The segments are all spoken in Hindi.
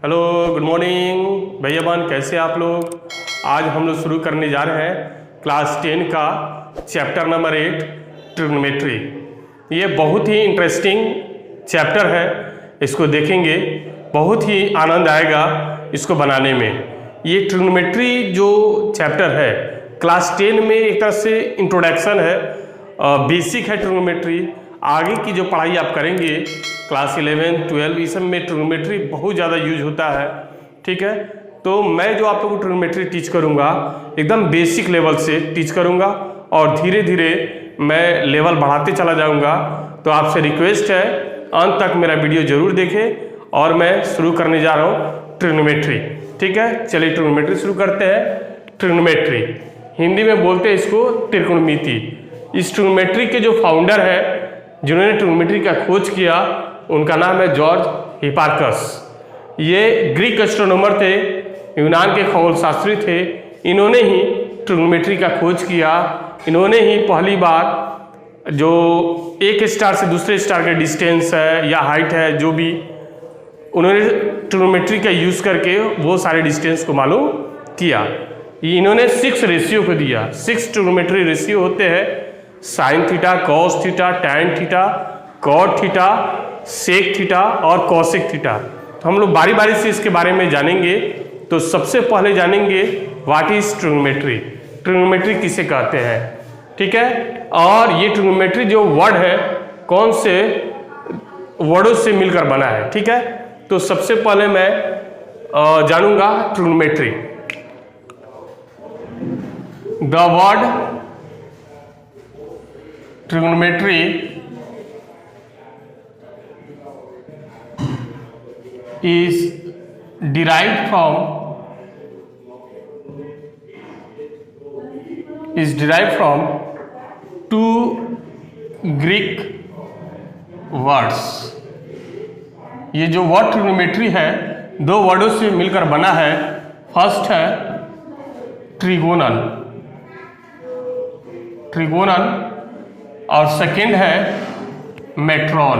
हेलो, गुड मॉर्निंग भैयाबान, कैसे आप लोग। आज हम लोग शुरू करने जा रहे हैं क्लास 10 का चैप्टर नंबर 8 ट्रिग्नोमेट्री। ये बहुत ही इंटरेस्टिंग चैप्टर है, इसको देखेंगे बहुत ही आनंद आएगा इसको बनाने में। ये ट्रिग्नोमेट्री जो चैप्टर है क्लास 10 में एक तरह से इंट्रोडक्शन है, बेसिक है ट्रिग्नोमेट्री। आगे की जो पढ़ाई आप करेंगे क्लास 11, 12 इस सब में ट्रिग्नोमेट्री बहुत ज़्यादा यूज होता है, ठीक है। तो मैं जो आप लोगों को ट्रिग्नोमेट्री टीच करूँगा एकदम बेसिक लेवल से टीच करूँगा और धीरे धीरे मैं लेवल बढ़ाते चला जाऊँगा। तो आपसे रिक्वेस्ट है अंत तक मेरा वीडियो ज़रूर देखें और मैं शुरू करने जा रहा हूँ ट्रिग्नोमेट्री, ठीक है। चलिए ट्रिग्नोमेट्री शुरू करते हैं। ट्रिग्नोमेट्री हिंदी में बोलते हैं इसको त्रिकोणमिति। इस ट्रिग्नोमेट्री के जो फाउंडर है, जिन्होंने ट्रिग्नोमेट्री का खोज किया, उनका नाम है जॉर्ज हिपार्कस। ये ग्रीक एस्ट्रोनॉमर थे, यूनान के खगोलशास्त्री थे। इन्होंने ही ट्रिग्नोमेट्री का खोज किया। इन्होंने ही पहली बार जो एक स्टार से दूसरे स्टार का डिस्टेंस है या हाइट है, जो भी उन्होंने ट्रिग्नोमेट्री का यूज़ करके वो सारे डिस्टेंस को मालूम किया। इन्होंने 6 रेशियो को दिया। 6 ट्रिग्नोमेट्री रेशियो होते हैं, sine theta, cos theta, tan theta, cot theta, sec theta और कॉसेक थीटा। तो हम लोग बारी बारी से इसके बारे में जानेंगे। तो सबसे पहले जानेंगे व्हाट इज ट्रिग्नोमेट्री। ट्रिग्नोमेट्री किसे कहते हैं, ठीक है। और ये ट्रिग्नोमेट्री जो वर्ड है कौन से वर्डों से मिलकर बना है, ठीक है। तो सबसे पहले मैं जानूंगा trigonometry. The word trigonometry is derived from 2 Greek words। ये जो वर्ड ट्रिग्नोमेट्री है 2 वर्डों से मिलकर बना है। फर्स्ट है ट्रिगोनन और सेकंड है मेट्रॉन।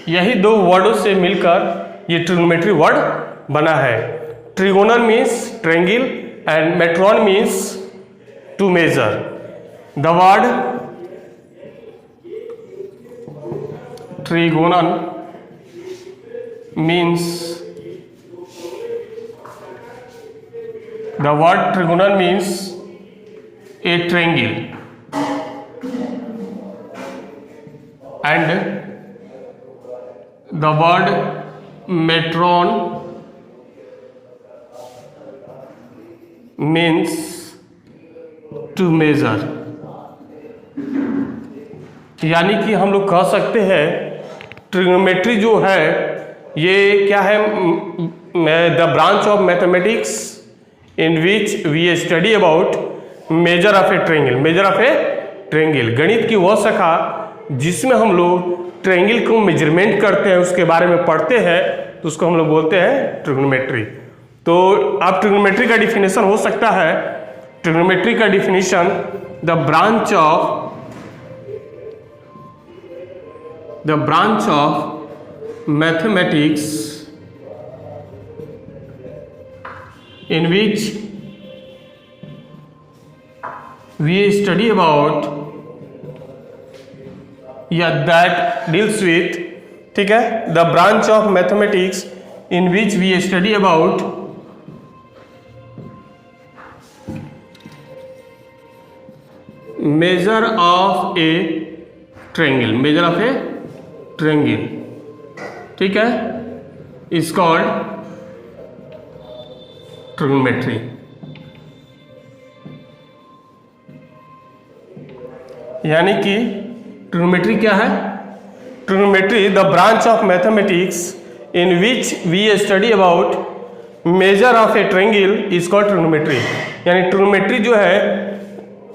यही 2 वर्डों से मिलकर ये ट्रिग्नोमेट्री वर्ड बना है। Trigonal means triangle and metron means to measure. The word trigonal means a triangle and the word metron means to measure। यानी कि हम लोग कह सकते हैं ट्रिग्नोमेट्री जो है ये क्या है, the branch of mathematics in which we study about measure of a triangle. गणित की वह शाखा जिसमें हम लोग ट्रायंगल को मेजरमेंट करते हैं, उसके बारे में पढ़ते हैं, तो उसको हम लोग बोलते हैं ट्रिग्नोमेट्री। तो अब ट्रिग्नोमेट्री का डिफिनेशन हो सकता है। ट्रिग्नोमेट्री का definition the branch of mathematics in which we study about that deals with, ठीक है, the branch of mathematics in which we study about measure of a triangle, ठीक है, is called ट्रिग्नोमेट्री। यानी कि ट्रिग्नोमेट्री क्या है? Trigonometry the branch of mathematics in which we study about measure of a triangle is called trigonometry. यानी ट्रिग्नोमेट्री जो है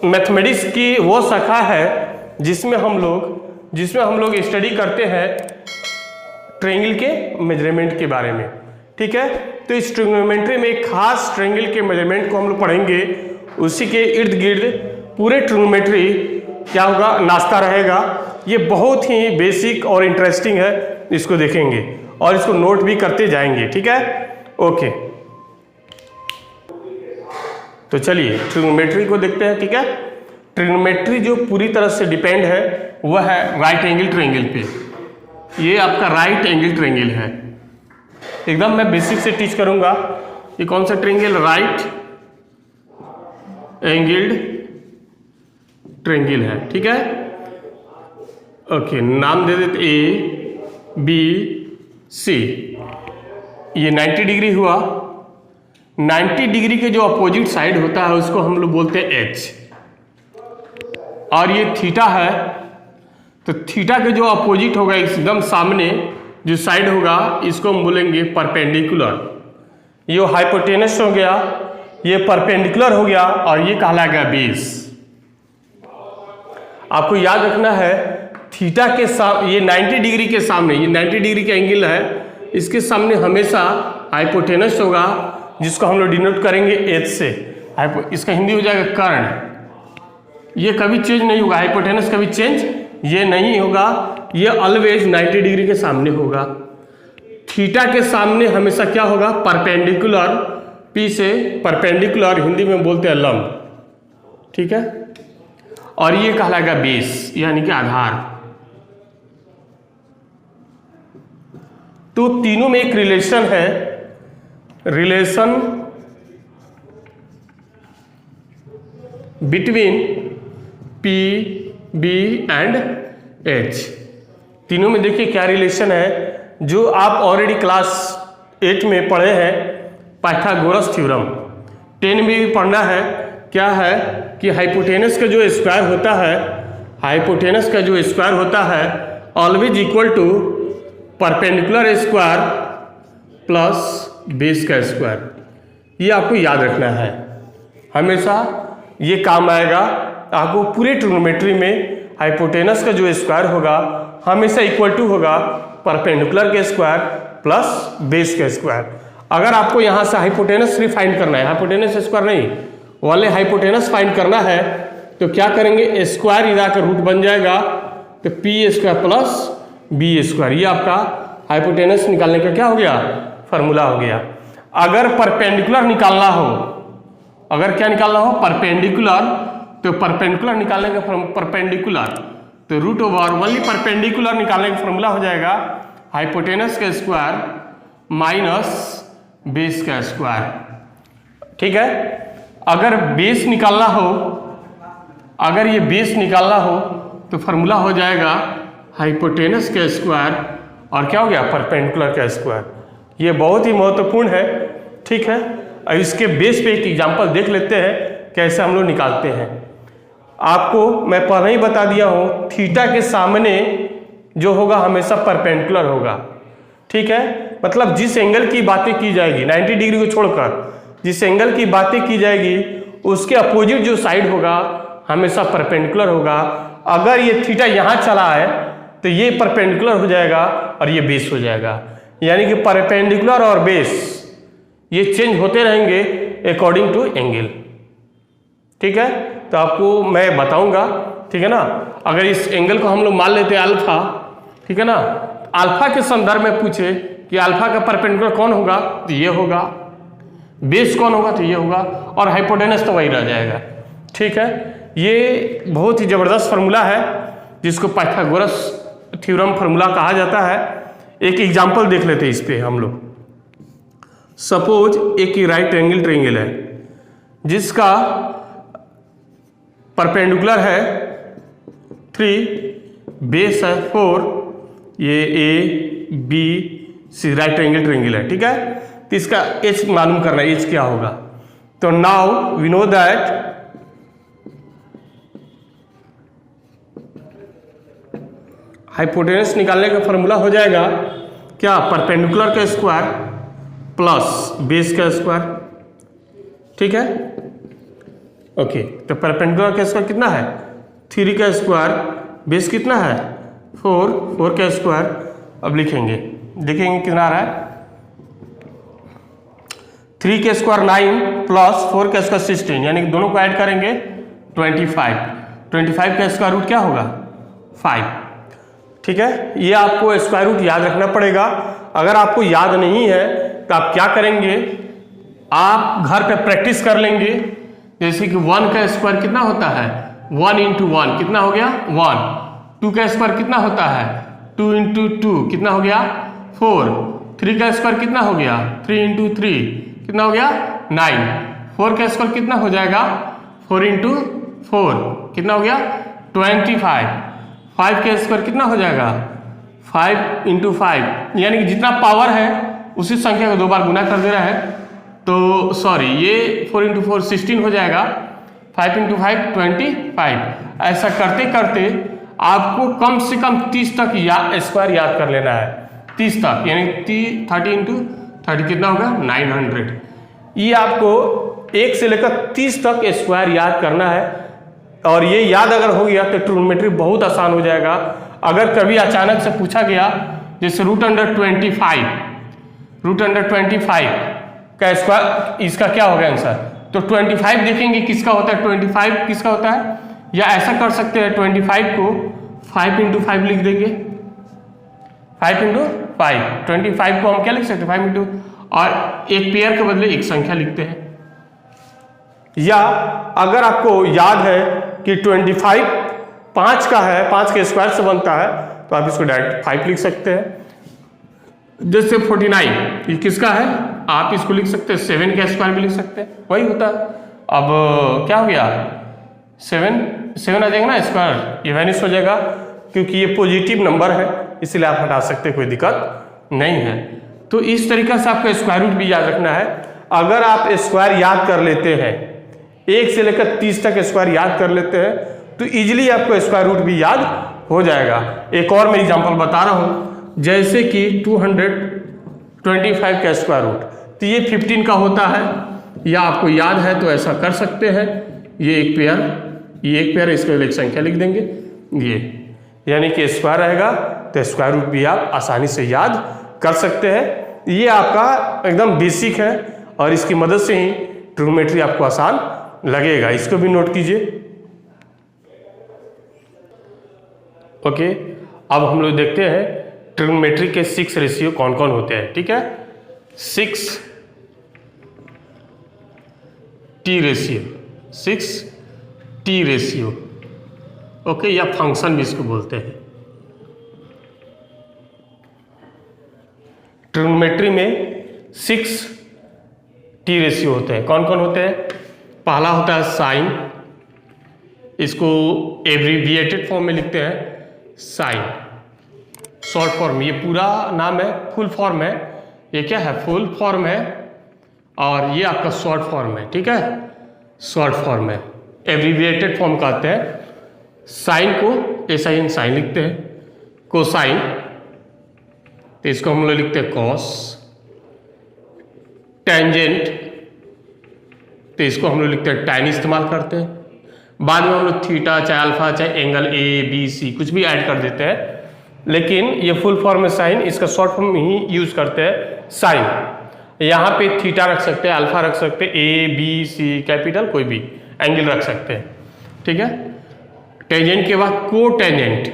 मैथमेटिक्स की वो शाखा है जिसमें हम लोग स्टडी करते हैं ट्रायंगल के मेजरमेंट के बारे में, ठीक है। तो इस ट्रिग्नोमेट्री में एक खास ट्रायंगल के मेजरमेंट को हम लोग पढ़ेंगे, उसी के इर्द गिर्द पूरे ट्रिग्नोमेट्री क्या होगा, नाचता रहेगा। ये बहुत ही बेसिक और इंटरेस्टिंग है, इसको देखेंगे। और इसको नोट भी करते जाएंगे, ठीक है। ओके, तो चलिए ट्रिग्नोमेट्री को देखते हैं, ठीक है। ट्रिग्नोमेट्री जो पूरी तरह से डिपेंड है वह है राइट एंगल ट्रायंगल पे। ये आपका राइट एंगल ट्रायंगल है, एकदम मैं बेसिक से टीच करूंगा। ये कौन सा ट्रायंगल? राइट एंगल्ड ट्रायंगल है, ठीक है। ओके, नाम दे देते A B C। ये 90 डिग्री हुआ। 90 डिग्री के जो अपोजिट साइड होता है उसको हम लोग बोलते हैं H, और ये थीटा है, तो थीटा के जो अपोजिट होगा एकदम सामने जो साइड होगा इसको हम बोलेंगे परपेंडिकुलर। ये हाइपोटेनस हो गया, ये परपेंडिकुलर हो गया, और ये कहलाएगा बेस। आपको याद रखना है थीटा के सामने, ये 90 डिग्री के सामने, ये 90 डिग्री का एंगल है, इसके सामने हमेशा हाइपोटेनस होगा जिसको हम लोग डिनोट करेंगे H से। इसका हिंदी हो जाएगा कर्ण। ये कभी चेंज नहीं होगा, हाइपोटेनस कभी चेंज ये नहीं होगा, ये ऑलवेज 90 डिग्री के सामने होगा। थीटा के सामने हमेशा क्या होगा? परपेंडिकुलर, P से परपेंडिकुलर हिंदी में बोलते हैं लंब, ठीक है। और ये कहलाएगा बेस, यानी कि आधार। तो तीनों में एक रिलेशन है, relation between P, B and H। तीनों में देखिए क्या रिलेशन है, जो आप ऑलरेडी क्लास 8 में पढ़े हैं, पाइथागोरस थ्योरम। 10 में भी पढ़ना है। क्या है कि हाइपोटेनस का जो स्क्वायर होता है, हाइपोटेनस का जो स्क्वायर होता है always equal to perpendicular square plus base का स्क्वायर। ये आपको याद रखना है, हमेशा ये काम आएगा आपको। पूरे ट्रिग्नोमेट्री में हाइपोटेनस का जो स्क्वायर होगा हमेशा इक्वल टू होगा परपेंडिकुलर के स्क्वायर प्लस बेस का स्क्वायर। अगर आपको यहाँ से हाइपोटेनस सिर्फ फाइंड करना है, हाइपोटेनस स्क्वायर नहीं, वाले हाइपोटेनस फाइंड करना है, तो क्या करेंगे? स्क्वायर इधर का रूट बन जाएगा, तो P square plus B square. ये आपका हाइपोटेनस निकालने का क्या हो गया? फार्मूला हो गया। अगर परपेंडिकुलर निकालना हो, अगर क्या निकालना हो? परपेंडिकुलर, तो परपेंडिकुलर निकालने का परपेंडिकुलर, तो रूट ओवर ओनली परपेंडिकुलर निकालने का फॉर्मूला हो जाएगा हाइपोटेनस का स्क्वायर माइनस बेस का स्क्वायर, ठीक है। अगर बेस निकालना हो, अगर ये बेस निकालना हो तो फॉर्मूला हो जाएगा हाइपोटेनस का स्क्वायर और क्या हो गया? परपेंडिकुलर का स्क्वायर। ये बहुत ही महत्वपूर्ण है, ठीक है। अब इसके बेस पे एक एग्जांपल देख लेते हैं कैसे हम लोग निकालते हैं। आपको मैं पहले ही बता दिया हूँ, थीटा के सामने जो होगा हमेशा परपेंडिकुलर होगा, ठीक है। मतलब जिस एंगल की बातें की जाएगी 90 डिग्री को छोड़कर, जिस एंगल की बातें की जाएगी उसके अपोजिट जो साइड होगा हमेशा परपेंडिकुलर होगा। अगर ये थीटा यहाँ चला है तो ये परपेंडिकुलर हो जाएगा और ये बेस हो जाएगा, यानी कि परपेंडिकुलर और बेस ये चेंज होते रहेंगे अकॉर्डिंग टू एंगल, ठीक है। तो आपको मैं बताऊंगा, ठीक है ना। अगर इस एंगल को हम लोग मान लेते हैं अल्फा, ठीक है ना, अल्फा के संदर्भ में पूछे कि अल्फा का परपेंडिकुलर कौन होगा, तो ये होगा, बेस कौन होगा, तो ये होगा, और हाइपोटेनस तो वही रह जाएगा, ठीक है। ये बहुत ही जबरदस्त फार्मूला है जिसको पाइथागोरस थ्योरम फार्मूला कहा जाता है। एक एग्जांपल देख लेते हैं इस पे हम लोग। सपोज एक राइट एंगल ट्रायंगल है जिसका परपेंडिकुलर है 3, बेस है 4, ये A B C right angle triangle है, ठीक है। तो इसका एच मालूम करना है, एच क्या होगा। तो now we know that hypotenuse निकालने का फॉर्मूला हो जाएगा क्या? परपेंडिकुलर का स्क्वायर प्लस बेस का स्क्वायर, ठीक है। ओके, तो परपेंडिकुलर का स्क्वायर कितना है? 3 का स्क्वायर, बेस कितना है? 4 का स्क्वायर। अब लिखेंगे, देखेंगे कितना आ रहा है। 3 का स्क्वायर 9 प्लस 4 का स्क्वायर 16, यानी कि दोनों को ऐड करेंगे 25 का स्क्वायर रूट क्या होगा? 5, ठीक है। ये आपको स्क्वायर रूट याद रखना पड़ेगा अगर आपको याद नहीं है तो आप क्या करेंगे, आप घर पे प्रैक्टिस कर लेंगे। जैसे कि 1 का स्क्वायर कितना होता है, 1 इंटू 1 कितना हो गया 1। 2 का स्क्वायर कितना होता है, 2 इंटू 2 कितना हो गया 4। 3 का स्क्वायर कितना हो गया, 3 इंटू 3 कितना हो गया 9। 4 का स्क्वायर कितना हो जाएगा, 4 इंटू 4 कितना हो गया 25। 5 का स्क्वायर कितना हो जाएगा, 5 इंटू 5, यानी कि जितना पावर है उसी संख्या को 2 बार गुना कर दे रहा है। तो सॉरी, ये 4 इंटू 4 16 हो जाएगा, 5 इंटू 5 25। ऐसा करते करते आपको कम से कम 30 तक स्क्वायर याद कर लेना है, 30 तक, यानी 30 इंटू 30 कितना होगा 900। ये आपको 1 से लेकर 30 तक स्क्वायर याद करना है। और ये याद अगर हो गया तो ट्रिग्नोमेट्री बहुत आसान हो जाएगा। अगर कभी अचानक से पूछा गया जैसे √25 का स्क्वायर, इसका क्या होगा आंसर, तो 25 देखेंगे किसका होता है, 25 किसका होता है, या ऐसा कर सकते हैं 25 को 5 इंटू 5 लिख देंगे, 5 इंटू 5, 25 को हम क्या लिख सकते हैं 5 इंटू, और एक पेयर के बदले एक संख्या लिखते हैं। या अगर आपको याद है कि 25 5 का है, 5 के स्क्वायर से बनता है, तो आप इसको डायरेक्ट 5 लिख सकते हैं। जैसे 49 ये किसका है, आप इसको लिख सकते हैं 7 का स्क्वायर भी लिख सकते हैं, वही होता है। अब क्या हो गया 7 आ जाएगा ना स्क्वायर, ये वैनिश हो जाएगा क्योंकि ये पॉजिटिव नंबर है, इसलिए आप हटा सकते हैं, कोई दिक्कत नहीं है। तो इस तरीके से आपको स्क्वायर रूट भी याद रखना है। अगर आप स्क्वायर याद कर लेते हैं, 1 से लेकर 30 तक स्क्वायर याद कर लेते हैं, तो इजीली आपको स्क्वायर रूट भी याद हो जाएगा। एक और मैं एग्जांपल बता रहा हूँ, जैसे कि 225 का स्क्वायर रूट, तो ये 15 का होता है, या आपको याद है तो ऐसा कर सकते हैं। ये एक पेयर इसके लिए एक संख्या लिख देंगे, ये यानी कि स्क्वायर रहेगा तो स्क्वायर रूट भी आप आसानी से याद कर सकते हैं। ये आपका एकदम बेसिक है और इसकी मदद से ही ट्रिग्नोमेट्री आपको आसान लगेगा, इसको भी नोट कीजिए। ओके, अब हम लोग देखते हैं ट्रिग्नोमेट्री के 6 रेशियो कौन कौन होते हैं। ठीक है, 6T रेशियो, ओके, या फंक्शन भी इसको बोलते हैं। ट्रिग्नोमेट्री में 6T रेशियो होते हैं। कौन कौन होते हैं, पहला होता है साइन, इसको एब्रीविएटेड फॉर्म में लिखते हैं साइन, शॉर्ट फॉर्म, ये पूरा नाम है, फुल फॉर्म है, ये क्या है फुल फॉर्म है, और ये आपका शॉर्ट फॉर्म है। ठीक है, शॉर्ट फॉर्म है, एब्रीविएटेड फॉर्म कहते हैं। साइन को SIN साइन लिखते हैं, कोसाइन तो इसको हम लोग लिखते हैं कॉस, टेंजेंट तो इसको हम लोग लिखते हैं टैन इस्तेमाल करते हैं। बाद में हम लोग थीटा चाहे अल्फा चाहे एंगल ABC कुछ भी ऐड कर देते हैं, लेकिन ये फुल फॉर्म में साइन, इसका शॉर्ट फॉर्म ही यूज करते हैं साइन। यहाँ पे थीटा रख सकते हैं, अल्फा रख सकते हैं, ABC कैपिटल कोई भी एंगल रख सकते हैं। ठीक है, टेंजेंट के बाद को टेंजेंट,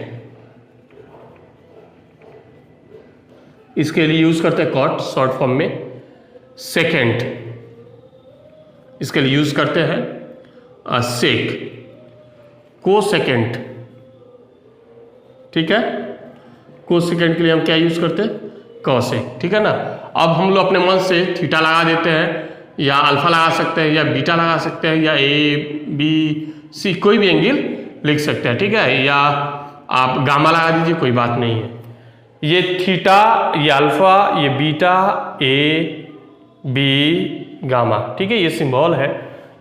इसके लिए यूज करते हैं कॉट शॉर्ट फॉर्म में। सेकेंड, इसके लिए यूज करते हैं सेक, को सेकेंड। ठीक है, को सेकेंड के लिए हम क्या यूज करते हैं कॉसेक। ठीक है ना, अब हम लोग अपने मन से थीटा लगा देते हैं, या अल्फा लगा सकते हैं, या बीटा लगा सकते हैं, या ABC कोई भी एंगल लिख सकते हैं। ठीक है, या आप गामा लगा दीजिए, कोई बात नहीं है। ये थीटा, ये अल्फा, ये बीटा, AB गामा, ठीक है, ये सिंबल है,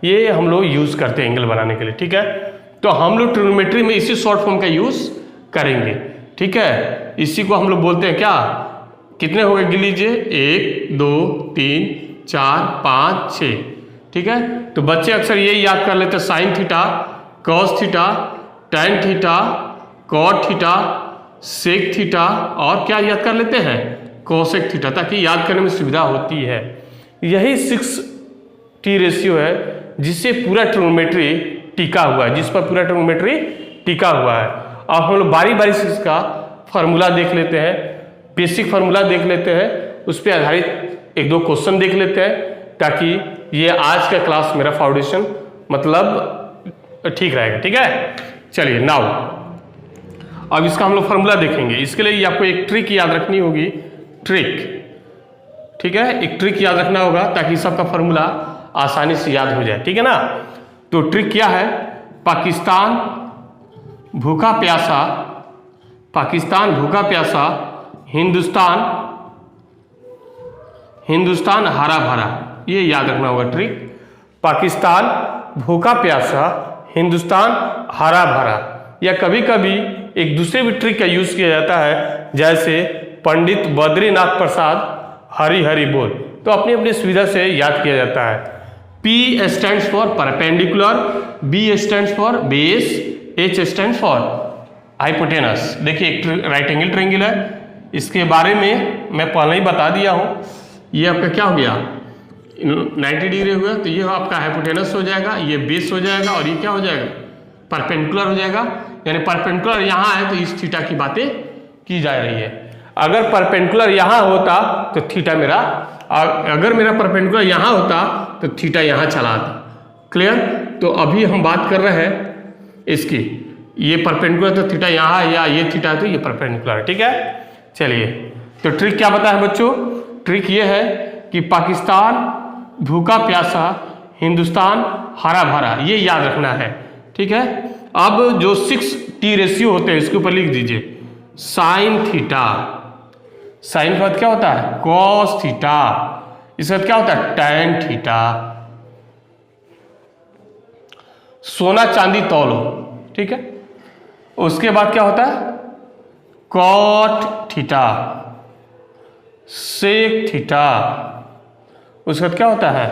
ये हम लोग यूज करते हैं एंगल बनाने के लिए। ठीक है, तो हम लोग ट्रिग्नोमेट्री में इसी शॉर्ट फॉर्म का यूज करेंगे। ठीक है, इसी को हम लोग बोलते हैं क्या, कितने हो गए गिन लीजिए, 1 2 3 4 5 6। ठीक है, तो बच्चे अक्सर यही याद कर लेते हैं, sine theta, cos theta, tan theta, cot theta, sec theta, और क्या याद कर लेते हैं कोसेक थीटा, ताकि याद करने में सुविधा होती है। यही 6T रेशियो है जिससे पूरा ट्रिग्नोमेट्री टिका हुआ है, जिस पर पूरा ट्रिग्नोमेट्री टिका हुआ है। अब हम लोग बारी बारी से इसका फार्मूला देख लेते हैं। बेसिक फार्मूला देख लेते हैं, उस पर आधारित एक दो क्वेश्चन देख लेते हैं, ताकि ये आज का क्लास मेरा फाउंडेशन मतलब ठीक रहेगा। ठीक है, चलिए नाउ अब इसका हम लोग फार्मूला देखेंगे। इसके लिए आपको एक ट्रिक याद रखनी होगी, ट्रिक। ठीक है, एक ट्रिक याद रखना होगा ताकि सबका फार्मूला आसानी से याद हो जाए। ठीक है ना, तो ट्रिक क्या है, पाकिस्तान भूखा प्यासा, पाकिस्तान भूखा प्यासा, हिंदुस्तान हरा भरा, ये याद रखना होगा ट्रिक। पाकिस्तान भूखा प्यासा, हिंदुस्तान हरा भरा। या कभी कभी एक दूसरे भी ट्रिक का यूज किया जाता है, जैसे पंडित बद्रीनाथ प्रसाद हरी हरी बोल, तो अपनी अपनी सुविधा से याद किया जाता है। P stands for perpendicular, B stands for base, H stands for hypotenuse. देखिए एक राइट एंगल ट्रायंगल है, इसके बारे में मैं पहले ही बता दिया हूँ। ये आपका क्या हो गया, 90 डिग्री हो गया, तो ये आपका हाइपोटेनस हो जाएगा, ये बेस हो जाएगा, और ये क्या हो जाएगा, परपेंडिकुलर हो जाएगा। यानी परपेंडिकुलर यहाँ है तो इस थीटा की बातें की जा रही है। अगर परपेंडिकुलर यहाँ होता तो थीटा मेरा, अगर मेरा परपेंडिकुलर यहाँ होता तो थीटा यहाँ चला आता। क्लियर, तो अभी हम बात कर रहे हैं इसकी, ये परपेंडिकुलर तो थीटा यहाँ है, या ये थीटा है तो ये परपेंडिकुलर है। ठीक है, चलिए तो ट्रिक क्या बता है बच्चों, ट्रिक ये है कि पाकिस्तान भूखा प्यासा, हिंदुस्तान हरा भरा, ये याद रखना है। ठीक है, अब जो 6T रेशियो होते हैं इसके ऊपर लिख दीजिए साइन थीटा। साइन का अर्थ क्या होता है, कॉस थीटा। इसका अर्थ क्या होता है, टैन थीटा। सोना चांदी तौलो, ठीक है। उसके बाद क्या होता है, कॉट थीटा, सेक थीटा। उसके बाद क्या होता है,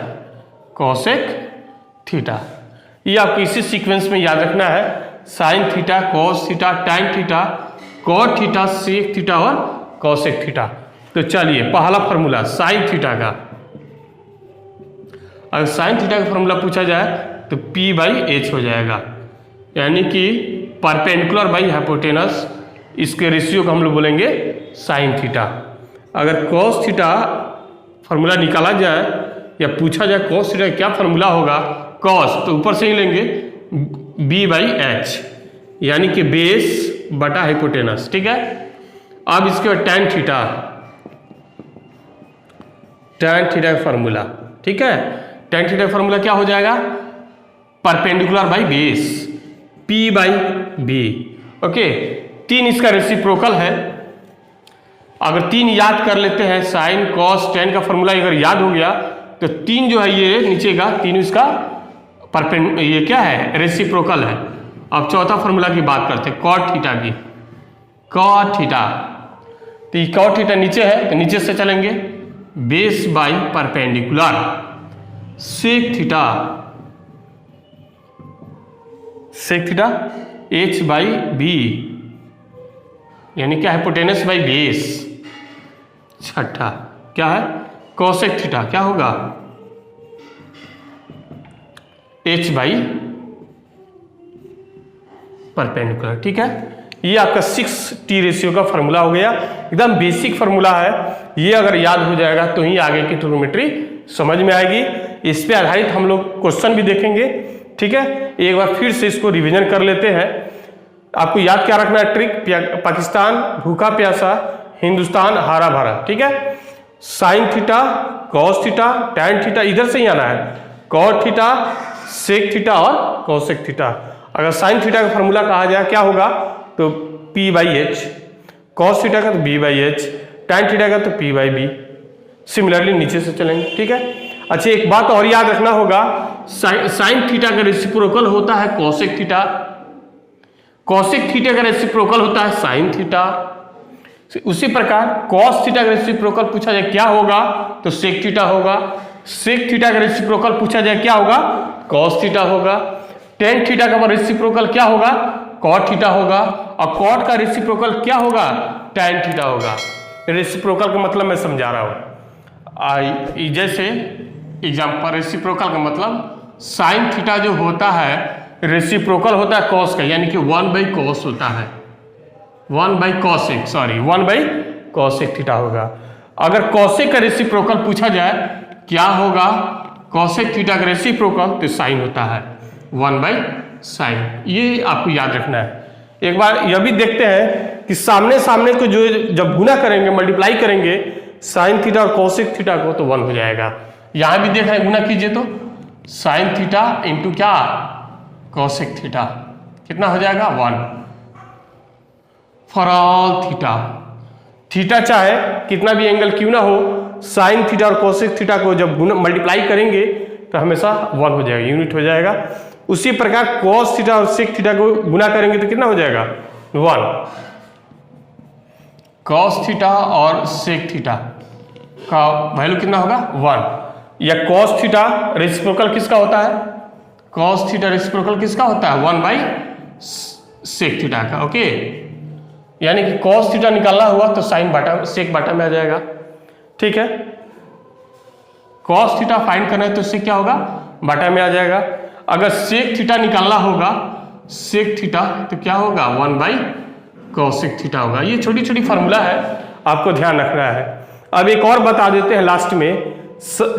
कॉसेक थीटा। ये आपको इसी सीक्वेंस में याद रखना है, sine theta, cos theta, tan theta, cot theta, sec theta और कॉसेक थीटा। तो चलिए पहला फार्मूला साइन थीटा का, अगर साइन थीटा का फार्मूला पूछा जाए तो P/H हो जाएगा, यानी कि परपेंडिकुलर बाई हाइपोटेनस, इसके रेशियो को हम लोग बोलेंगे साइन थीटा। अगर कॉस थीटा फार्मूला निकाला जाए या पूछा जाए कॉस थीटा क्या फार्मूला होगा, कॉस तो ऊपर से ही लेंगे B/H, यानी कि बेस बटा हाइपोटेनस। ठीक है, अब इसके बाद टैन थीटा, टैन थीटा का फार्मूला। ठीक है, टैन थीटा का फार्मूला क्या हो जाएगा, perpendicular by base, P/B। Okay, 3 इसका रेसिप्रोकल है। अगर 3 याद कर लेते हैं, साइन कॉस टैन का फार्मूला अगर याद हो गया तो 3 जो है ये नीचे का 3 इसका ये क्या है, रेसिप्रोकल है। अब चौथा फार्मूला की बात करते हैं, कॉट थीटा की, कॉट थीटा। तो ये कॉट थीटा नीचे है तो नीचे से चलेंगे, base by perpendicular, sec theta, sec theta H/B, यानी क्या, हाइपोटेनस बाई बेस। छठा क्या है, कॉसेक थीटा, क्या होगा, H/, परपेंडिकुलर। ठीक है, ये आपका 6T रेशियो का फार्मूला हो गया, एकदम बेसिक फार्मूला है। ये अगर याद हो जाएगा तो ही आगे की ट्रिग्नोमेट्री समझ में आएगी। इस पे आधारित हम लोग क्वेश्चन भी देखेंगे। ठीक है, एक बार फिर से इसको रिवीजन कर लेते हैं। आपको याद क्या रखना है, ट्रिक, पाकिस्तान भूखा प्यासा, हिंदुस्तान हरा भरा। ठीक है, sine theta, cos theta, tan theta इधर से ही आना है, कॉट थीटा, सेक थीटा और कॉसेक थीटा। अगर साइन थीटा का फार्मूला कहा जाए क्या होगा, तो P/H, कॉस थीटा का तो B/H, टैन थीटा का तो P/B। सिमिलरली नीचे से चलेंगे। ठीक है, अच्छा एक बात और याद रखना होगा, साइन थीटा का रेसिप्रोकल होता है कॉसेक थीटा, कॉसेक थीटा का रेसिप्रोकल होता है साइन थीटा। उसी प्रकार कॉस थीटा का रेसिप्रोकल पूछा जाए क्या होगा, तो सेक थीटा होगा। सेक थीटा का रेसिप्रोकल पूछा जाए क्या होगा, कॉस थीटा होगा। टेन थीटा का रेसिप्रोकल क्या होगा, कॉट थीटा होगा। और कॉट का रेसिप्रोकल क्या होगा, टैन थीटा होगा। रेसिप्रोकल का मतलब मैं समझा रहा हूँ। जैसे एग्जाम्पल, रेसिप्रोकल का मतलब साइन थीटा जो होता है रेसिप्रोकल होता है कॉस का, यानी कि 1/cos होता है, 1/cosec, sorry 1/cosec cosec theta होगा। अगर कॉसेक का रेसिप्रोकल पूछा जाए क्या होगा, कॉसेक थीटा का रेसिप्रोकल तो साइन होता है 1/sin। ये आपको याद रखना है। एक बार यह भी देखते हैं कि सामने सामने को जो जब गुना करेंगे, मल्टीप्लाई करेंगे साइन थीटा और कॉसेक थीटा को, तो 1 हो जाएगा। यहां भी देखा है, गुना कीजिए तो साइन थीटा इंटू क्या, कॉसेक थीटा, कितना हो जाएगा 1 फॉर ऑल थीटा। थीटा चाहे कितना भी एंगल क्यों ना हो, साइन थीटा और कॉसेक थीटा को जब मल्टीप्लाई करेंगे तो हमेशा 1 हो जाएगा, यूनिट हो जाएगा। उसी प्रकार कॉस थीटा और सेक थीटा को गुना करेंगे तो कितना हो जाएगा 1। कॉस थीटा और सेक थीटा का वैल्यू कितना होगा 1। या कॉस थीटा रेसिप्रोकल किसका होता है, कॉस थीटा रेसिप्रोकल किसका होता है 1/सेक थीटा का। ओके, यानी कि कॉस थीटा निकालना हुआ तो साइन बाटा सेक बाटा में आ जाएगा। ठीक है, कॉस थीटा फाइंड करना है तो सेक क्या होगा, बाटा में आ जाएगा। अगर सेक थीटा निकालना होगा, सेक थीटा, तो क्या होगा 1/कॉसेक थीटा होगा। ये छोटी छोटी फार्मूला है, आपको ध्यान रखना है। अब एक और बता देते हैं लास्ट में,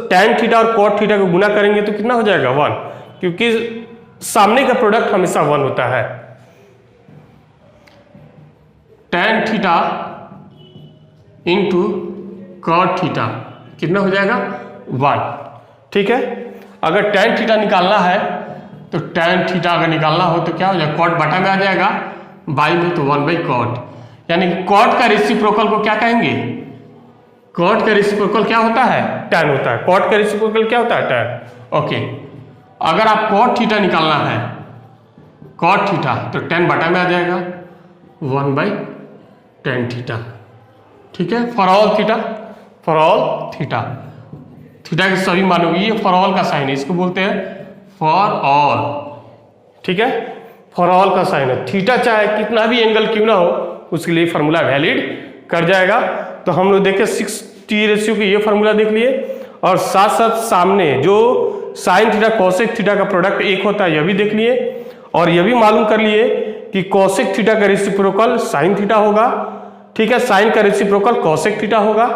टैन थीटा और कॉट थीटा को गुना करेंगे तो कितना हो जाएगा 1, क्योंकि सामने का प्रोडक्ट हमेशा 1 होता है। Tan theta into cot theta कितना हो जाएगा 1। ठीक है, अगर टैन थीटा निकालना है तो टैन थीटा अगर निकालना हो तो क्या हो जाएगा, कॉट बटा में आ जाएगा, बाई में तो 1/कॉट। यानी कि कॉट का रेसिप्रोकल को क्या कहेंगे, कॉट का रेसिप्रोकल क्या होता है, टैन होता है। कॉट का रेसिप्रोकल क्या होता है, टैन। ओके, अगर आप कॉट थीटा निकालना है, कॉट थीटा, तो टैन बटा में आ जाएगा 1/tan थीटा। ठीक है, for all theta, for all theta, theta के सभी मानों, ये फॉर ऑल का साइन है, इसको बोलते हैं फॉर ऑल। ठीक है, फॉर ऑल का साइन है। थीटा चाहे कितना भी एंगल क्यों ना हो, उसके लिए फार्मूला वैलिड कर जाएगा। तो हम लोग देखे 6T रेशियो के ये फार्मूला देख लिए, और साथ साथ सामने जो साइन थीटा कॉसेक थीटा का प्रोडक्ट एक होता है यह भी देख लिए, और यह भी मालूम कर लिए कि कॉसेक थीटा का रेसिप्रोकल साइन थीटा होगा। ठीक है, साइन का रेसिप्रोकल कॉसेक थीटा होगा।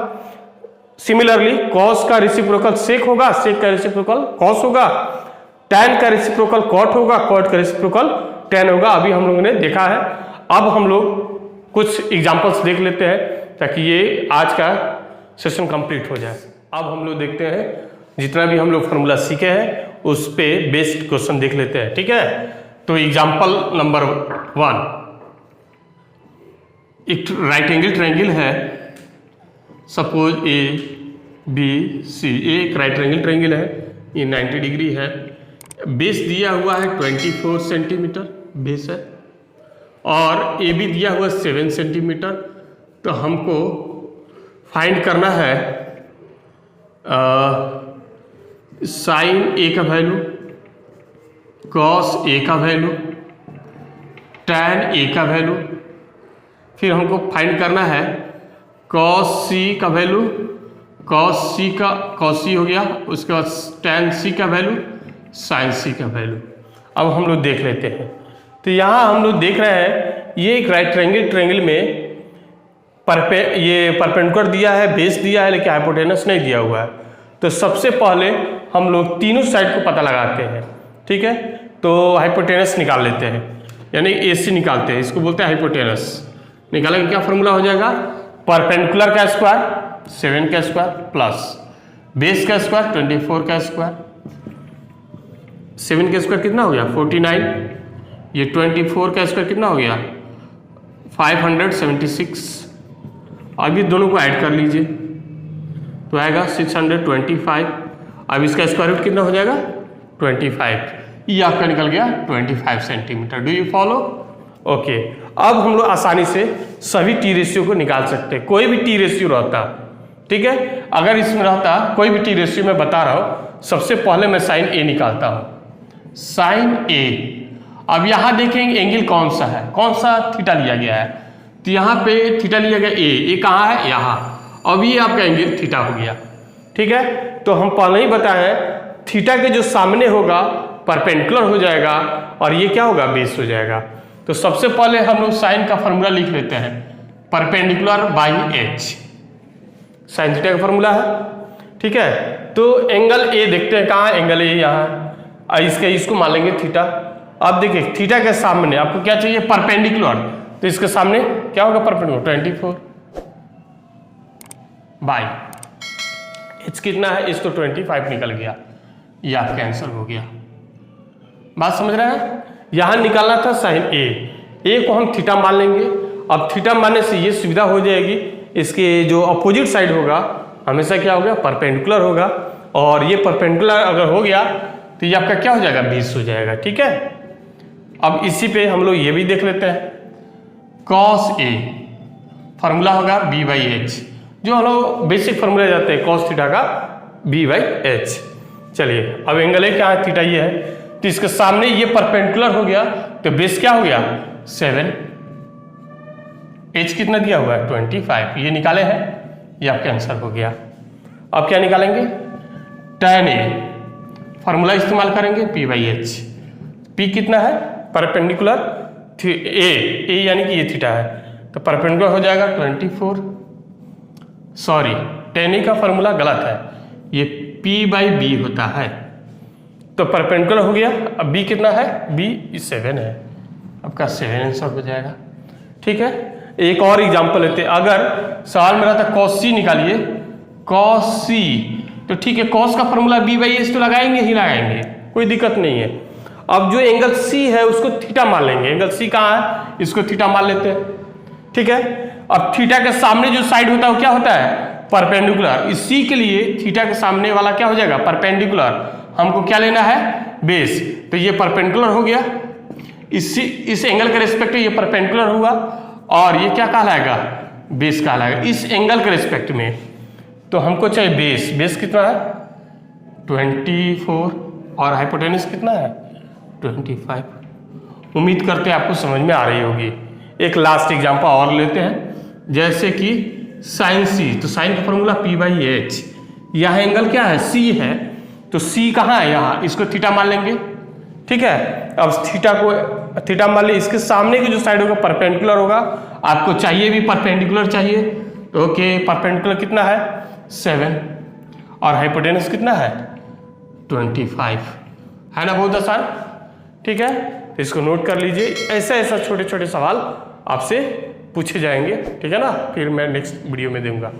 सिमिलरली कॉस का रेसिप्रोकल सेक होगा, सेक का रेसिप्रोकल कॉस होगा, टैन का रेसिप्रोकल कॉट होगा, कॉट का रेसिप्रोकल टैन होगा। अभी हम लोगों ने देखा है। अब हम लोग कुछ एग्जांपल्स देख लेते हैं ताकि ये आज का सेशन कंप्लीट हो जाए। अब हम लोग देखते हैं जितना भी हम लोग फार्मूला सीखे हैं उस पे बेस्ड क्वेश्चन देख लेते हैं। ठीक है, तो एग्जांपल नंबर 1, एक राइट एंगल ट्रायंगल है, सपोज ABC, एक राइट एंगल ट्रायंगल है, ये 90 डिग्री है, बेस दिया हुआ है 24 सेंटीमीटर बेस है, और AB दिया हुआ 7 सेंटीमीटर। तो हमको फाइंड करना है साइन A का वैल्यू, कॉस A का वैल्यू, टैन A का वैल्यू, फिर हमको फाइंड करना है कॉस C का वैल्यू, कॉस C हो गया, उसके बाद टैन C का वैल्यू, साइन C का वैल्यू। अब हम लोग देख लेते हैं। तो यहाँ हम लोग देख रहे हैं ये एक राइट ट्रायंगल में ये परपेंडिकुलर दिया है, बेस दिया है, लेकिन हाइपोटेनस नहीं दिया हुआ है। तो सबसे पहले हम लोग तीनों साइड को पता लगाते हैं। ठीक है, तो हाइपोटेनस निकाल लेते हैं, यानी AC निकालते हैं, इसको बोलते हैं हाइपोटेनस। निकालेंगे क्या फॉर्मूला हो जाएगा, परपेंडिकुलर का स्क्वायर 7 का स्क्वायर प्लस बेस का स्क्वायर 24 का स्क्वायर। 7 का स्क्वायर कितना हो गया 49, ये 24 का स्क्वायर कितना हो गया 576। अभी दोनों को ऐड कर लीजिए तो आएगा 625। अब इसका स्क्वायर रूट कितना हो जाएगा 25, ये आपका निकल गया 25 centimetre. Do you follow? Okay, अब हम लोग आसानी से सभी T रेशियो को निकाल सकते हैं। कोई भी T रेशियो रहता, ठीक है, अगर इसमें रहता कोई भी T रेशियो मैं बता रहा हूँ, सबसे पहले मैं साइन A निकालता हूँ, साइन A। अब यहाँ देखेंगे एंगल कौन सा है, कौन सा थीटा लिया गया है, तो यहाँ पे थीटा लिया गया A कहाँ है यहाँ, अब ये आपका एंगल थीटा हो गया। ठीक है, तो हम पहले ही बताए थीटा के जो सामने होगा परपेंडिकुलर हो जाएगा और ये क्या होगा बेस हो जाएगा। तो सबसे पहले हम लोग साइन का फॉर्मूला लिख लेते हैं, perpendicular by H, sine theta का फॉर्मूला है। ठीक है, तो एंगल ए देखते हैं कहाँ है, एंगल ए यहाँ है, इसको मान लेंगे थीटा। अब देखिए थीटा के सामने आपको क्या चाहिए, परपेंडिकुलर, तो इसके सामने क्या होगा, परपेंडिकुलर 24 बाई एच कितना है, इसको 25 निकल गया, ये आपका आंसर हो गया। बात समझ रहे हैं, यहां निकालना था साइन ए को हम थीटा मान लेंगे। अब थीटा मानने से ये सुविधा हो जाएगी, इसके जो अपोजिट साइड होगा हमेशा क्या होगा, परपेंडिकुलर होगा, और ये परपेंडिकुलर अगर हो गया तो ये आपका क्या हो जाएगा, 20 हो जाएगा। ठीक है, अब इसी पे हम लोग ये भी देख लेते हैं, कॉस ए फार्मूला होगा बी बाई एच, जो हम लोग बेसिक फार्मूला जाते हैं कॉस थीटा का बी बाई एच। चलिए अब एंगल ए क्या है, थीटा ये है, तो इसके सामने ये परपेंडिकुलर हो गया, तो बेस क्या हो गया 7, एच कितना दिया हुआ है 25, ये निकाले हैं, ये आपका आंसर हो गया। अब क्या निकालेंगे, tan ए फार्मूला इस्तेमाल करेंगे पी बाई एच, पी कितना है परपेंडिकुलर ए यानी कि ये थीटा है, तो परपेंडिकुलर हो जाएगा 24, सॉरी tan ए का फार्मूला गलत है, ये p बाई बी होता है, तो परपेंडिकुलर हो गया। अब b कितना है, b 7 है, आपका 7 आंसर हो जाएगा। ठीक है, एक और एग्जांपल लेते हैं, अगर सवाल में रहता cos c निकालिए, cos c, तो ठीक है cos का फार्मूला b बाई एच तो लगाएंगे ही लगाएंगे, कोई दिक्कत नहीं है। अब जो एंगल c है उसको थीटा मान लेंगे, एंगल c कहाँ है, इसको थीटा मान लेते हैं। ठीक है, अब थीटा के सामने जो साइड होता है वो क्या होता है, परपेंडिकुलर, इसी के लिए थीटा के सामने वाला क्या हो जाएगा, परपेंडिकुलर, हमको क्या लेना है, बेस, तो ये परपेंडिकुलर हो गया, इस एंगल के रिस्पेक्ट ये परपेंडिकुलर हुआ, और ये क्या कहलाएगा, बेस कहलाएगा इस एंगल के रिस्पेक्ट में। तो हमको चाहिए बेस, बेस कितना है 24, और हाइपोटेनस कितना है 25। उम्मीद करते हैं आपको समझ में आ रही होगी। एक लास्ट एग्जांपल और लेते हैं, जैसे कि साइन सी, तो साइन का फॉर्मूला पी बाई एच, यहाँ एंगल क्या है सी है, तो सी कहाँ है यहाँ, इसको थीटा मान लेंगे। ठीक है, अब थीटा मान ले, इसके सामने की जो साइड होगा परपेंडिकुलर होगा, आपको चाहिए भी परपेंडिकुलर चाहिए, तो ओके परपेंडिकुलर कितना है 7, और हाइपोटेनस कितना है 25, है ना, बहुत आसान। ठीक है, तो इसको नोट कर लीजिए, ऐसा छोटे छोटे सवाल आपसे पूछे जाएंगे। ठीक है ना, फिर मैं नेक्स्ट वीडियो में दूंगा।